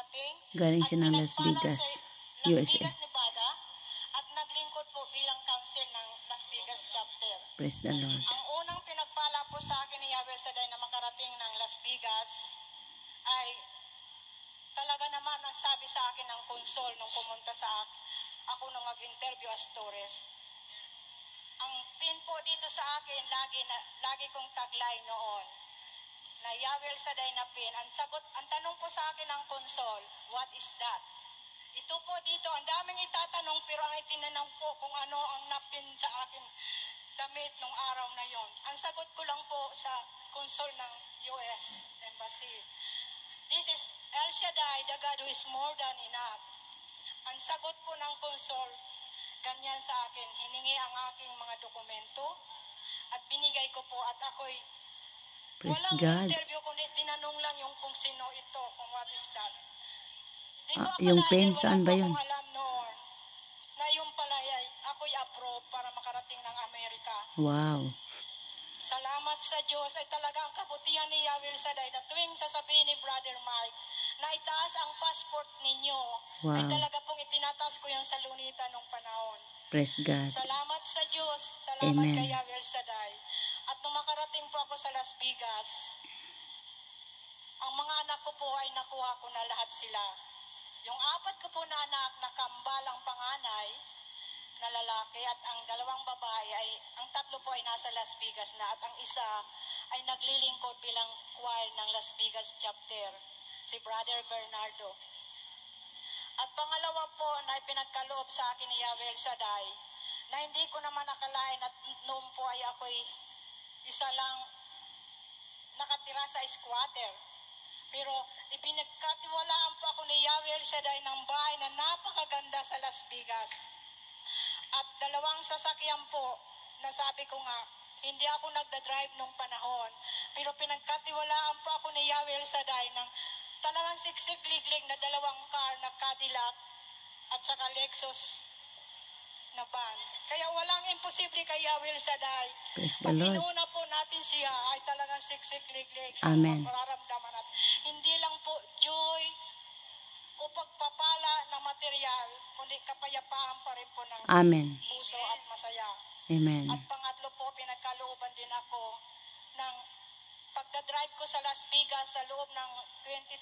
makarating. Galing At siya ng Las pinagpala Vegas, sa Las USA. Vegas, Nevada. At naglingkod po bilang council ng Las Vegas chapter. Praise the Lord. Ang unang pinagpala po sa akin ni Yahweh Shaddai na makarating ng Las Vegas ay talaga naman ang sabi sa akin ng konsol nung pumunta sa ako nung mag-interview as tourist. Ang pin po dito sa akin, lagi kong taglay noon, na Yahweh Shaddai na pin. Ang tanong po sa akin ng konsol, what is that? Ito po dito, ang daming itatanong, pero ang itinanong po kung ano ang napin sa akin damit nung araw na yon. Ang sagot ko lang po sa konsol ng US Embassy, this is El Shaddai, the God who is more than enough. Ang sagot po ng konsol, ganyan sa akin, hiningi ang aking mga dokumento at binigay ko po at ako'y Praise walang God. interview, kundi tinanong lang yung kung sino ito, kung what is that. Dito Yung pala, pen, wala saan ba po yun? akong alam noon na yung pala ay ako'y approve para makarating ng Amerika. Wow. Salamat sa Diyos ay talagang kabutihan ni Yahweh Shaddai na tuwing sasabihin ni Brother Mike na itaas ang passport ninyo, ay Wow. talaga pong itinataas ko yan sa lunita nung panahon. Praise God. Salamat sa Diyos, salamat Amen. kay Yahweh Shaddai. At nung makarating po ako sa Las Vegas, ang mga anak ko po ay nakuha ko na lahat sila. Yung 4 ko po na anak na kambal ang panganay na lalaki at ang 2 babae ay, ang 3 po ay nasa Las Vegas na at ang isa ay naglilingkod bilang choir ng Las Vegas chapter, si Brother Bernardo. At pangalawa po na pinagkaloob sa akin ni Yahweh Shaddai na hindi ko naman nakalain at noon po ay ako'y isa lang nakatira sa squatter. Pero ipinagkatiwalaan po ako ni Yahweh Shaddai ng bahay na napakaganda sa Las Vegas. At 2 sasakyan po na sabi ko nga, hindi ako nagda-drive nung panahon. Pero pinagkatiwalaan po ako ni Yahweh Shaddai ng talagang siksik-liglig na 2 car na Cadillac at saka Lexus na van. Kaya walang imposible kay Yahweh Shaddai. Praise the Pag Lord. inuna po natin siya ay talagang siksik-liglig. Amen. Mararamdaman natin. Hindi lang po joy o pagpapala ng material, kundi kapayapaan pa rin po ng Amen. puso at masaya. Amen. At pangatlo po, pinagkalooban din ako ng pagdadrive ko sa Las Vegas sa loob ng 25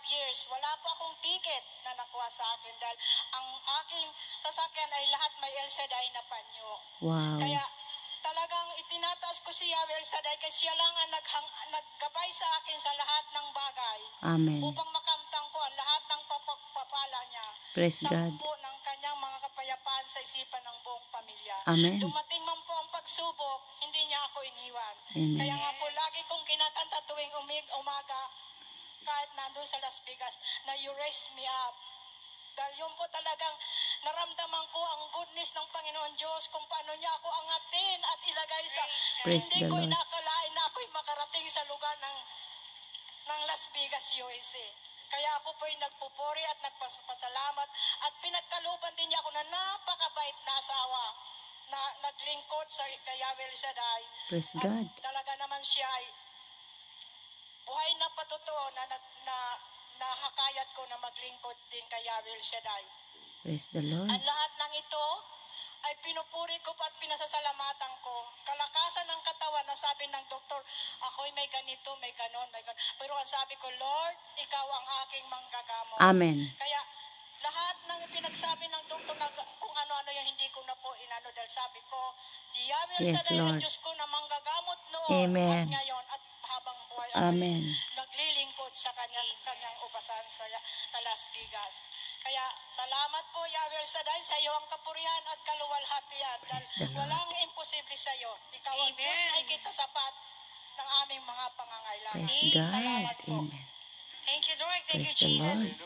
years. Wala po akong ticket na nakuha sa akin dahil ang aking sasakyan ay lahat may El Shaddai na panyo. Wow. Kaya talagang itinataas ko si Yahweh Shaddai kasi siya lang ang naggabay sa akin sa lahat ng bagay. Amen. Upang makamtang ko ang lahat ng papagpapala niya. Praise God. Sampo ng kanyang mga kapayapaan sa isipan ng buong pamilya. Amen. Dumating man po ang pagsubok, hindi niya ako iniwan. Amen. Kaya nga po lagi kong kinakanta tuwing umaga, kahit nandun sa Las Vegas, na you raise me up. Dahil yun po talagang naramdaman ko ang goodness ng Panginoon Diyos kung paano niya ako angatin at ilagay sa Praise hindi the ko Lord. inakalain na ako'y makarating sa lugar ng Las Vegas, USA. Kaya ako po'y nagpupuri at nagpasalamat at pinagkalooban din niya ako na napakabait na asawa na naglingkod sa kay Yahweh Shaddai. Praise At God. talaga naman siya ay buhay na patotoo na nahakayat ko na maglingkod din kay Yahweh Shaddai. Praise the Lord. Ang lahat ng ito ay pinupuri ko pa at pinasasalamatan ko. Kalakasan ng katawan na sabi ng doktor, ako'y may ganito, may ganon, may ganon. Pero ang sabi ko, Lord, ikaw ang aking manggagamot. Amen. Kaya lahat ng pinagsabi ng doktor na kung ano-ano yung hindi ko na po inano dahil sabi ko, si Yahweh Yes, Shaddai ang Lord. Diyos ko na manggagamot noon Amen. at ngayon at habang buhay Amen. naglilingkod sa kanyang ubasan sa Las Vegas. Kaya salamat po Yahweh Shaddai sa iyo ang kapurihan at kaluwalhatian dahil Praise the Lord. walang imposible sa iyo. Ikaw ang Diyos na higit sa sapat ng aming mga pangangailangan. Praise God. Salamat po. Amen. Thank you, Lord. Thank Praise you, the Lord. Jesus.